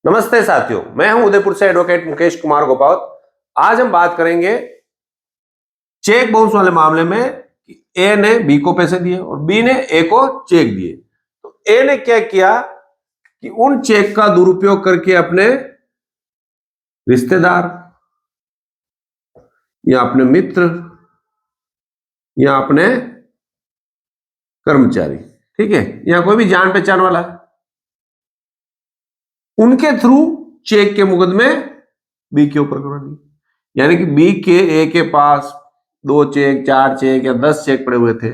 नमस्ते साथियों, मैं हूं उदयपुर से एडवोकेट मुकेश कुमार गोपावत। आज हम बात करेंगे चेक बाउंस वाले मामले में कि ए ने बी को पैसे दिए और बी ने ए को चेक दिए। तो ए ने क्या किया कि उन चेक का दुरुपयोग करके अपने रिश्तेदार या अपने मित्र या अपने कर्मचारी, ठीक है, या कोई भी जान पहचान वाला, उनके थ्रू चेक के मुकदमे बी के ऊपर करवा दिए। यानी कि बी के ए के पास 2 चेक, 4 चेक या 10 चेक पड़े हुए थे।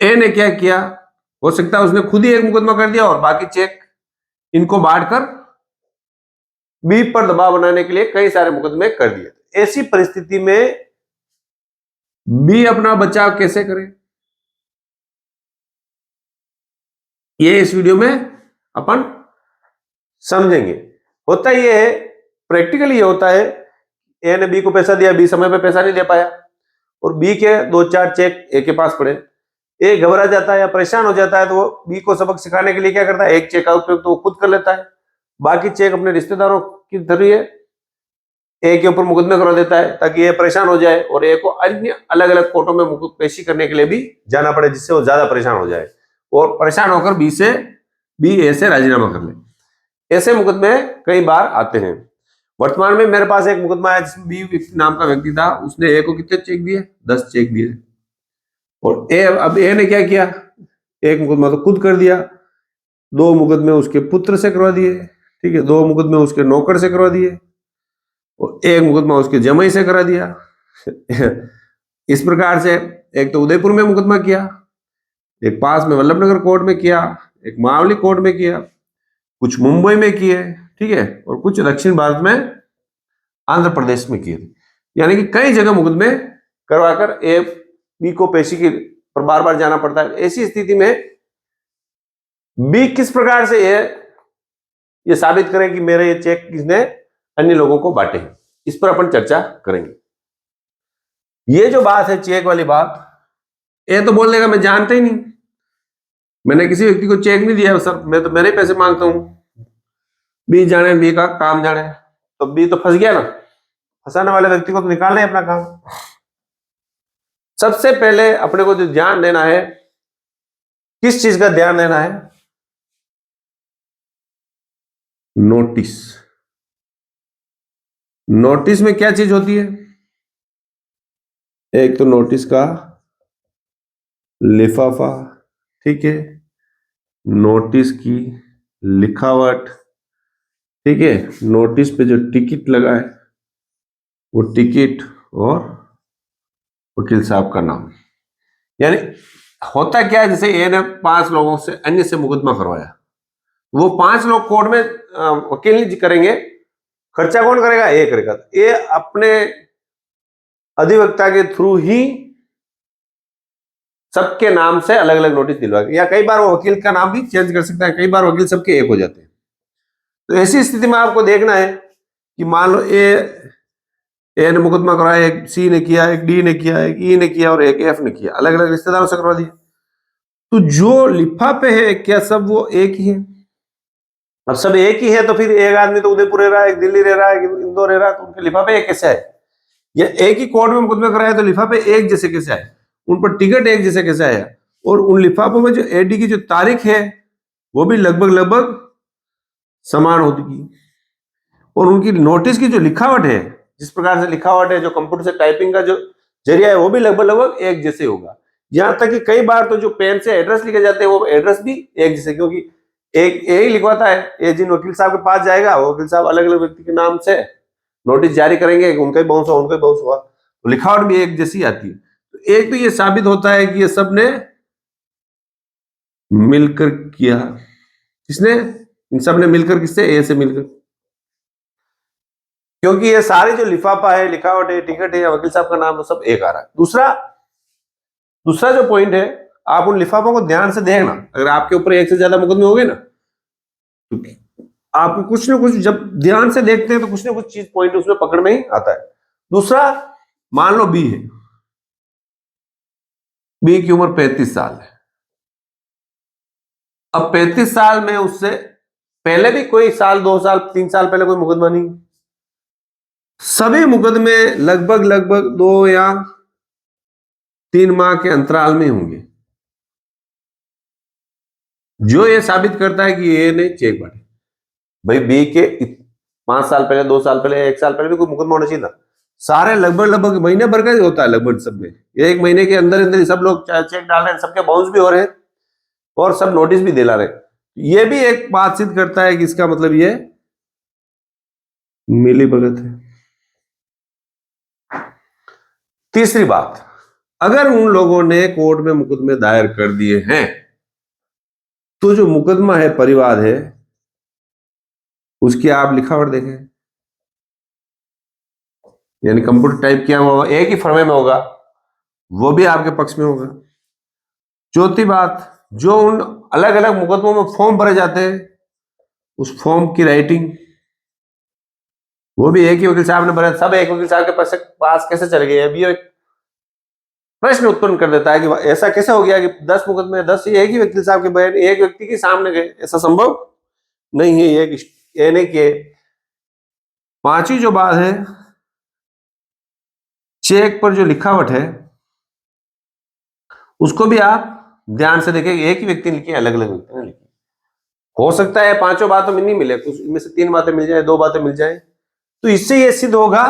ए ने क्या किया, हो सकता है उसने खुद ही एक मुकदमा कर दिया और बाकी चेक इनको बांटकर बी पर दबाव बनाने के लिए कई सारे मुकदमे कर दिए। ऐसी परिस्थिति में बी अपना बचाव कैसे करे, ये इस वीडियो में अपन समझेंगे। होता ये है, प्रैक्टिकली ये होता है, ए ने बी को पैसा दिया, बी समय पे पैसा नहीं दे पाया और बी के 2-4 चेक ए के पास पड़े। ए घबरा जाता है या परेशान हो जाता है तो वो बी को सबक सिखाने के लिए क्या करता है, एक चेक का उपयोग तो वो खुद कर लेता है, बाकी चेक अपने रिश्तेदारों की जरिए ए के ऊपर मुकदमे करवा देता है ताकि ए परेशान हो जाए और ए को अन्य अलग अलग कोर्टों में पेशी करने के लिए भी जाना पड़े, जिससे वो ज्यादा परेशान हो जाए और परेशान होकर बी ए से राजीनामा कर ले। ऐसे मुकदमे कई बार आते हैं। वर्तमान में मेरे पास एक मुकदमा है जिसमें बी नाम का व्यक्ति था, उसने ए को कितने चेक दिए, 10 चेक दिए और अब ए ने क्या किया, एक मुकदमा तो खुद कर दिया, 2 मुकदमे उसके पुत्र से करवा दिए, ठीक है, 2 मुकदमे उसके नौकर से करवा दिए और एक मुकदमा उसके जमाई से करा दिया। इस प्रकार से एक तो उदयपुर में मुकदमा किया, एक पास में वल्लभनगर कोर्ट में किया, एक मावली कोर्ट में किया, कुछ मुंबई में किए, ठीक है, और कुछ दक्षिण भारत में आंध्र प्रदेश में किए। यानी कि कई जगह मुकदमे करवाकर ए बी को पेशी की पर बार बार जाना पड़ता है। ऐसी स्थिति में बी किस प्रकार से ये साबित करे कि मेरे ये चेक किसने अन्य लोगों को बांटे हैं, इस पर अपन चर्चा करेंगे। ये जो बात है चेक वाली बात, ए तो बोल देगा मैं जानता ही नहीं, मैंने किसी व्यक्ति को चेक नहीं दिया सर, मैं तो मेरे पैसे मांगता हूं, बी जाने, बी का काम जाने, तो बी तो फंस गया ना। फंसाने वाले व्यक्ति को तो निकालना है अपना काम। सबसे पहले अपने को जो ध्यान देना है, किस चीज का ध्यान देना है, नोटिस। नोटिस में क्या चीज होती है, एक तो नोटिस का लिफाफा, ठीक है, नोटिस की लिखावट, ठीक है, नोटिस पे जो टिकट लगा है वो टिकट और वकील साहब का नाम। यानी होता क्या है, जैसे ए ने 5 लोगों से अन्य से मुकदमा करवाया, वो 5 लोग कोर्ट में वकील नहीं करेंगे, खर्चा कौन करेगा, ए करेगा। ए अपने अधिवक्ता के थ्रू ही सबके नाम से अलग अलग नोटिस दिलवाएगा, या कई बार वो वकील का नाम भी चेंज कर सकता है, कई बार वकील सबके एक हो जाते हैं। तो ऐसी स्थिति में आपको देखना है कि मान लो ए ने मुकदमा करवाया, एक सी ने किया, एक डी ने किया, एक ई ने किया और एक एफ ने किया, अलग अलग रिश्तेदारों से करवा दिया। तो जो लिफाफे है क्या सब वो एक ही है? अब सब एक ही है तो फिर एक आदमी तो उदयपुर रह रहा है, एक दिल्ली रह रहा है, एक इंदौर रह रहा है, तो उनके लिफाफे एक कैसे आए? या एक ही कोर्ट में मुकदमा कराया तो लिफाफे एक जैसे कैसे आए, उन पर टिकट एक जैसे कैसे आया, और उन लिफाफों में जो एडी की जो तारीख है वो भी लगभग लगभग समान होती, और उनकी नोटिस की जो लिखावट है, जिस प्रकार से लिखावट है, जो कंप्यूटर से टाइपिंग का जो जरिया है वो भी लगभग लगभग एक जैसे होगा। यहां तक कि कई बार तो जो पेन से एड्रेस लिखे जाते हैं वो एड्रेस भी एक जैसे, क्योंकि एक यही लिखवाता है, ये जिन वकील साहब के पास जाएगा वो वकील साहब अलग अलग व्यक्ति के नाम से नोटिस जारी करेंगे, उनका ही बाउंस हुआ, उनका ही बाउंस हुआ, तो लिखावट भी एक जैसी आती है। तो एक तो ये साबित होता है कि ये सब ने मिलकर किया। किसने? इन सब ने मिलकर, किससे? ए से मिलकर, क्योंकि ये सारे जो लिफाफा है, लिखावट है, टिकट है या वकील साहब का नाम, वो सब एक आ रहा है। दूसरा जो पॉइंट है, आप उन लिफाफों को ध्यान से देखना। अगर आपके ऊपर एक से ज्यादा मुकदमे हो गए ना, तो आपको कुछ ना कुछ, जब ध्यान से देखते हैं तो कुछ ना कुछ चीज पॉइंट उसमें पकड़ में ही आता है। दूसरा, मान लो बी है, बी की उम्र 35 साल है। अब 35 साल में उससे पहले भी कोई साल 2 साल 3 साल पहले कोई मुकदमा नहीं। सभी मुकदमे लगभग 2 या 3 माह के अंतराल में होंगे, जो ये साबित करता है कि ये ने चेक बांटे। भाई बी के 5 साल पहले, 2 साल पहले, 1 साल पहले भी कोई मुकदमा होना चाहिए था। सारे लगभग महीने भर का ही होता है, लगभग सब में 1 महीने के अंदर अंदर सब लोग चेक डाल रहे हैं, सबके बाउंस भी हो रहे हैं और सब नोटिस भी दिला रहे हैं। ये भी एक बात सिद्ध करता है कि इसका मतलब ये मिली भगत है। तीसरी बात, अगर उन लोगों ने कोर्ट में मुकदमे दायर कर दिए हैं तो जो मुकदमा है, परिवाद है, उसकी आप लिखावट देखें, यानी कंप्यूटर टाइप किया हुआ एक ही फर्मे में होगा, वो भी आपके पक्ष में होगा। चौथी बात, जो उन अलग अलग मुकदमों में फॉर्म भरे जाते हैं, उस फॉर्म की राइटिंग वो भी एक ही वकील साहब ने भरे। सब एक वकील साहब के पास कैसे चले गए? अभी एक प्रश्न उत्पन्न कर देता है कि ऐसा कैसे हो गया कि 10 मुकदमे 10 ही एक ही वकील साहब के बयान एक व्यक्ति के सामने गए? ऐसा संभव नहीं है। ये नहीं कि पांचवी जो बात है, चेक पर जो लिखावट है उसको भी आप ध्यान से देखें। एक ही व्यक्ति ने लिखी, अलग अलग व्यक्ति ने लिखी। हो सकता है 5 बातों में नहीं मिले, कुछ इनमें से 3 बातें मिल जाए, 2 बातें मिल जाए, तो इससे यह सिद्ध होगा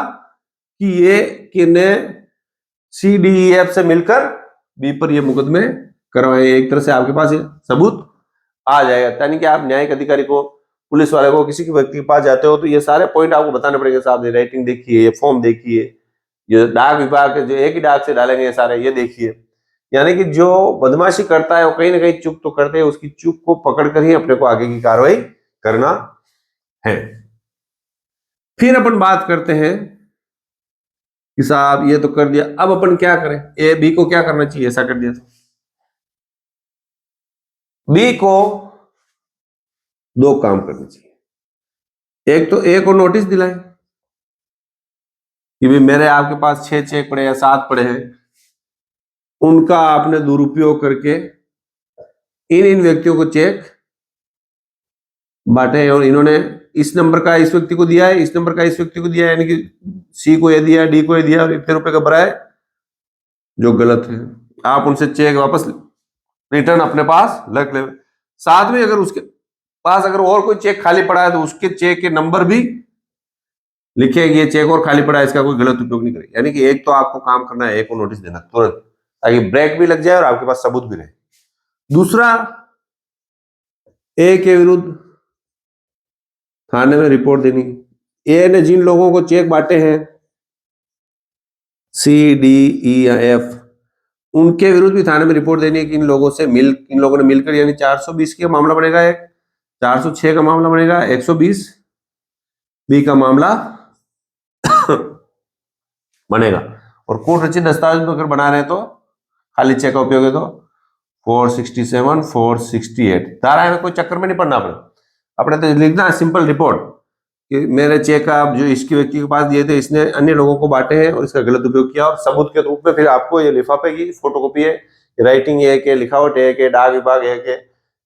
कि ये किने CDEF से मिलकर बी पर ये मुकदमे करवाए। एक तरह से आपके पास ये सबूत आ जाएगा। यानी कि आप न्यायिक अधिकारी को, पुलिस वाले को, किसी व्यक्ति के पास जाते हो तो ये सारे पॉइंट आपको बताने पड़ेंगे। साहब ये राइटिंग देखिए, ये फॉर्म देखिए, ये डाक विभाग के जो एक ही डाक से डालेंगे ये सारे, ये देखिए। यानी कि जो बदमाशी करता है वो कहीं ना कहीं चूक तो करते हैं, उसकी चूक को पकड़कर ही अपने को आगे की कार्रवाई करना है। फिर अपन बात करते हैं कि साहब ये तो कर दिया, अब अपन क्या करें? ए बी को क्या करना चाहिए? ऐसा कर दिया तो बी को 2 काम करने चाहिए। एक तो ए को नोटिस दिलाएं कि भाई मेरे आपके पास 6 चेक पड़े या 7 पड़े हैं, उनका आपने दुरुपयोग करके इन व्यक्तियों को चेक बांटे और इन्होंने इस नंबर का इस व्यक्ति को दिया है, इस नंबर का इस व्यक्ति को दिया है, यानी कि सी को ये दिया, डी को ये दिया और इतने रुपए का भरा है, जो गलत है। आप उनसे चेक वापस रिटर्न अपने पास रख ले। साथ में अगर उसके पास अगर और कोई चेक खाली पड़ा है तो उसके चेक के नंबर भी लिखे कि ये चेक और खाली पड़ा है, इसका कोई गलत उपयोग नहीं करे। यानी कि एक तो आपको काम करना है, एक को नोटिस देना तुरंत, ताकि ब्रेक भी लग जाए और आपके पास सबूत भी रहे। दूसरा, ए के विरुद्ध थाने में रिपोर्ट देनी। ए ने जिन लोगों को चेक बांटे हैं, C, D, E या F, उनके विरुद्ध भी थाने में रिपोर्ट देनी है कि इन लोगों ने मिलकर, यानी 420 का मामला बनेगा, एक 406 का मामला बनेगा, 120 बी का मामला बनेगा। और कोर्ट रचित दस्तावेज अगर बना रहे हैं तो खाली चेक का उपयोग है तो 467, 468 धारा में कोई चक्कर में नहीं पड़ना। अपने तो लिखना है सिंपल रिपोर्ट कि मेरे चेक आप जो इसके व्यक्ति के पास दिए थे, इसने अन्य लोगों को बांटे हैं और इसका गलत उपयोग किया, और सबूत के रूप में फिर आपको ये लिफाफे की फोटोकॉपी है, राइटिंग है कि लिखावट है कि डाक विभाग है कि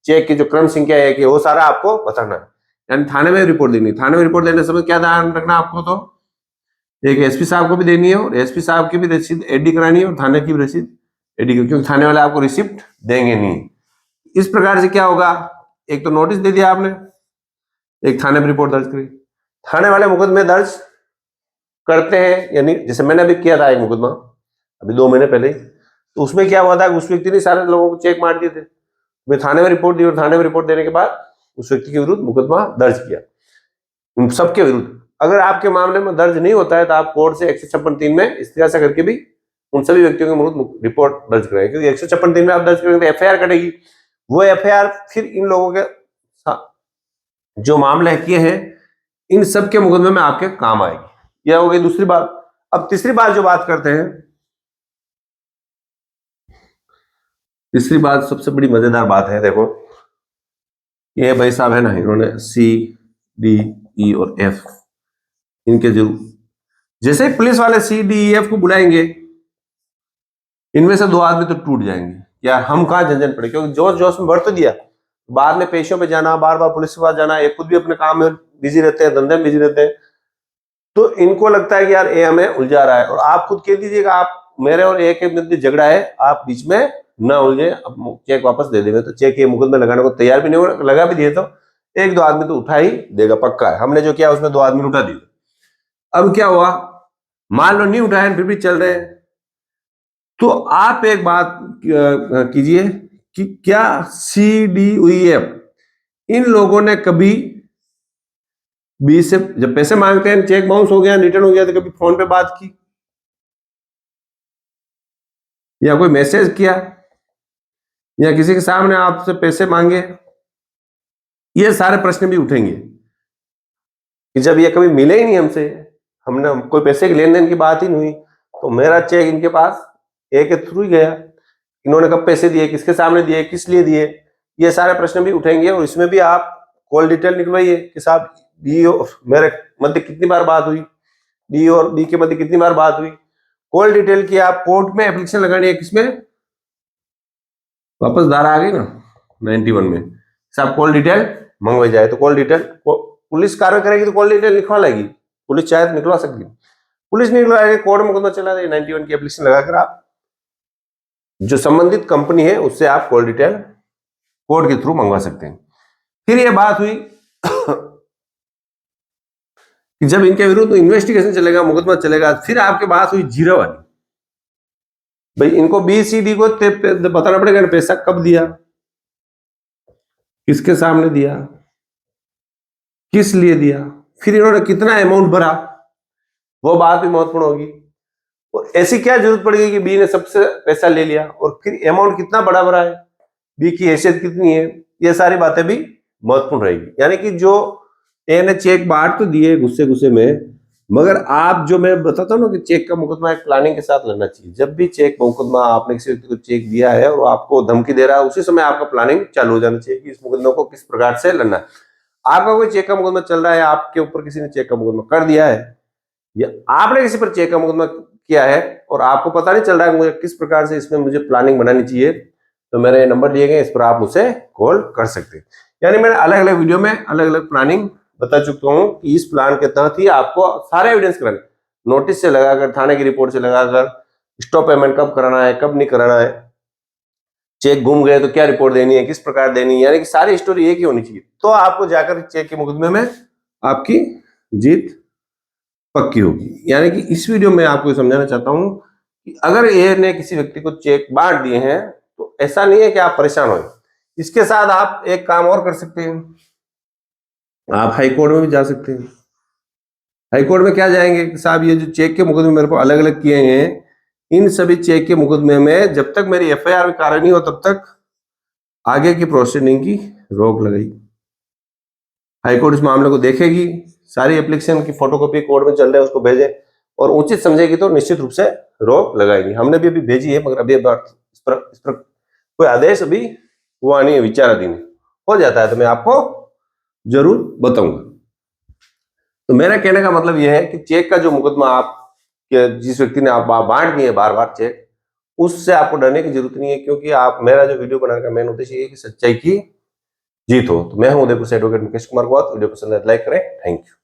चेक की जो क्रम संख्या है कि वो सारा आपको बताना है। यानी थाने में रिपोर्ट देनी। थाने में रिपोर्ट देने समय क्या ध्यान रखना आपको? तो एक SP साहब को भी देनी है और SP साहब की भी रसीद एडी करानी है और थाने की भी रसीद एडी, क्योंकि थाने वाले आपको रिसिप्ट देंगे नहीं। इस प्रकार से क्या होगा, एक तो नोटिस दे दिया आपने, एक थाने में रिपोर्ट दर्ज करी। थाने वाले मुकदमे दर्ज करते हैं, यानी जैसे मैंने अभी किया था एक मुकदमा अभी 2 महीने पहले ही, तो उसमें क्या हुआ था कि उस व्यक्ति ने सारे लोगों को चेक मार दिए थे। मैं थाने में रिपोर्ट दी और थाने में रिपोर्ट देने के बाद उस व्यक्ति के विरुद्ध मुकदमा दर्ज किया, उन सबके विरुद्ध। अगर आपके मामले में दर्ज नहीं होता है तो आप कोर्ट से 156(3) में इस्तीफा करके भी उन सभी व्यक्तियों के विरुद्ध रिपोर्ट दर्ज कराएं, क्योंकि 156(3) में आप दर्ज करेंगे तो FIR कटेगी। वो FIR फिर इन लोगों के जो मामले किए हैं इन सब के मुकदमे में आपके काम आएगी। यह हो गई दूसरी बात। अब तीसरी बात जो बात करते हैं, तीसरी बात सबसे बड़ी मजेदार बात है। देखो ये भाई साहब है ना, इन्होंने C, D, E और F, इनके जरूर जैसे ही पुलिस वाले C, D, E, F को बुलाएंगे, इनमें से 2 आदमी तो टूट जाएंगे यार, हम कहाँ झंझट पड़े, क्योंकि जोश जोश में भर तो दिया, बाद में पेशों पे जाना, बार बार पुलिस के पास जाना, ये खुद भी अपने काम में बिजी रहते हैं, धंधे में बिजी रहते हैं, तो इनको लगता है कि यार ये हमें उलझा रहा है। और आप खुद कह दीजिएगा, आप मेरे और ए के मध्य झगड़ा है, आप बीच में ना उलझे, अब चेक वापस दे देंगे। तो चेक ये मुकदमे लगाने को तैयार भी नहीं हो, लगा भी दिए तो एक दो आदमी तो उठा ही देगा, पक्का है। हमने जो किया उसमें 2 आदमी उठा दिए। अब क्या हुआ, मान लो नहीं उठाए फिर भी चल रहे हैं, तो आप एक बात कीजिए कि क्या CDUEF इन लोगों ने कभी बी से जब पैसे मांगते हैं, चेक बाउंस हो गया, रिटर्न हो गया, तो कभी फोन पे बात की या कोई मैसेज किया या किसी के सामने आपसे पैसे मांगे? ये सारे प्रश्न भी उठेंगे कि जब ये कभी मिले ही नहीं हमसे, हमने कोई पैसे के लेन देन की बात ही नहीं हुई, तो मेरा चेक इनके पास ए के थ्रू ही गया, इन्होंने कब पैसे दिए, किसके सामने दिए, किस लिए दिए, ये सारे प्रश्न भी उठेंगे। और इसमें भी आप कॉल डिटेल निकलवाइए कि साहब बी और मेरे मध्य कितनी बार बात हुई, डी और बी के मध्य कितनी बार बात हुई। कॉल डिटेल की आप कोर्ट में एप्लीकेशन लगानी है, किसमें, वापस धारा आ गई ना 91 में, साहब कॉल डिटेल मंगवाई जाए। तो कॉल डिटेल पुलिस कार्रवाई करेगी तो कॉल डिटेल लिखवा लेगी, पुलिस चाहे तो निकलवा सकती है, पुलिस नहीं निकलवाएगी, कोर्ट में मुकदमा चला जाए। 91 की एप्लीकेशन लगाकर आप जो संबंधित कंपनी है उससे आप कॉल डिटेल कोर्ट के थ्रू मंगवा सकते हैं। फिर ये बात हुई कि जब इनके विरुद्ध इन्वेस्टिगेशन चलेगा, मुकदमा चलेगा, फिर आपके बात हुई जीरो वाली, भाई इनको BCD को बताना पड़ेगा पैसा कब दिया, किसके सामने दिया, किस लिए दिया, फिर इन्होंने कितना अमाउंट भरा, वो बात भी महत्वपूर्ण होगी। और ऐसी क्या जरूरत पड़ गई कि बी ने सबसे पैसा ले लिया, और फिर अमाउंट कितना बड़ा भरा है, बी की हैसियत कितनी है, ये सारी बातें भी महत्वपूर्ण रहेगी। यानी कि जो ए ने चेक बांट तो दिए गुस्से गुस्से में, मगर आप जो मैं बताता हूँ ना कि चेक का मुकदमा एक प्लानिंग के साथ लड़ना चाहिए। जब भी चेक मुकदमा आपने किसी व्यक्ति को चेक दिया है और आपको धमकी दे रहा है, उसी समय आपका प्लानिंग चालू हो जाना चाहिए कि इस मुकदमे को किस प्रकार से लड़ना है। आपका कोई चेक का मुकदमा चल रहा है, आपके ऊपर किसी ने चेक का मुकदमा कर दिया है, या आपने किसी पर चेक का मुकदमा किया है और आपको पता नहीं चल रहा है मुझे किस प्रकार से इसमें मुझे प्लानिंग बनानी चाहिए, तो मेरे नंबर दिए गए, इस पर आप मुझसे कॉल कर सकते हैं। यानी मैंने अलग अलग वीडियो में अलग अलग प्लानिंग बता चुका हूं कि इस प्लान के तहत ही आपको सारे एविडेंस कराने, नोटिस से लगाकर, थाने की रिपोर्ट से लगाकर, स्टॉप पेमेंट कब कराना है, कब नहीं कराना है, चेक गुम गए तो क्या रिपोर्ट देनी है, किस प्रकार देनी है, यानी कि सारी स्टोरी एक ही होनी चाहिए, तो आपको जाकर चेक के मुकदमे में आपकी जीत पक्की होगी। यानी कि इस वीडियो में आपको समझाना चाहता हूं कि अगर ए ने किसी व्यक्ति को चेक बांट दिए हैं तो ऐसा नहीं है कि आप परेशान हो। इसके साथ आप एक काम और कर सकते हैं, आप हाई कोर्ट में भी जा सकते हैं। हाई कोर्ट में क्या जाएंगे कि साहब ये जो चेक के मुकदमे मेरे को अलग अलग किए हैं, इन सभी चेक के मुकदमे में जब तक मेरी FIR में कार्य नहीं हो तब तक आगे की प्रोसीडिंग की रोक लगाई। हाई कोर्ट इस मामले को देखेगी, सारी एप्लीकेशन की फोटोकॉपी कोर्ट में चल रहे हैं उसको भेजे और उचित समझेगी तो निश्चित रूप से रोक लगाएगी। हमने भी अभी भेजी है, मगर अभी इस पर कोई आदेश अभी हुआ नहीं है, विचाराधीन हो जाता है तो मैं आपको जरूर बताऊंगा। तो मेरा कहने का मतलब यह है कि चेक का जो मुकदमा आप जिस व्यक्ति ने आप बांट दिए बार बार चेक, उससे आपको डरने की जरूरत नहीं है, क्योंकि आप मेरा जो वीडियो बनाने का मेन उद्देश्य ये है कि सच्चाई की जीत हो। तो मैं हूं उदयपुर से एडवोकेट मुकेश कुमार गौत। वीडियो पसंद है लाइक करें। Thank you.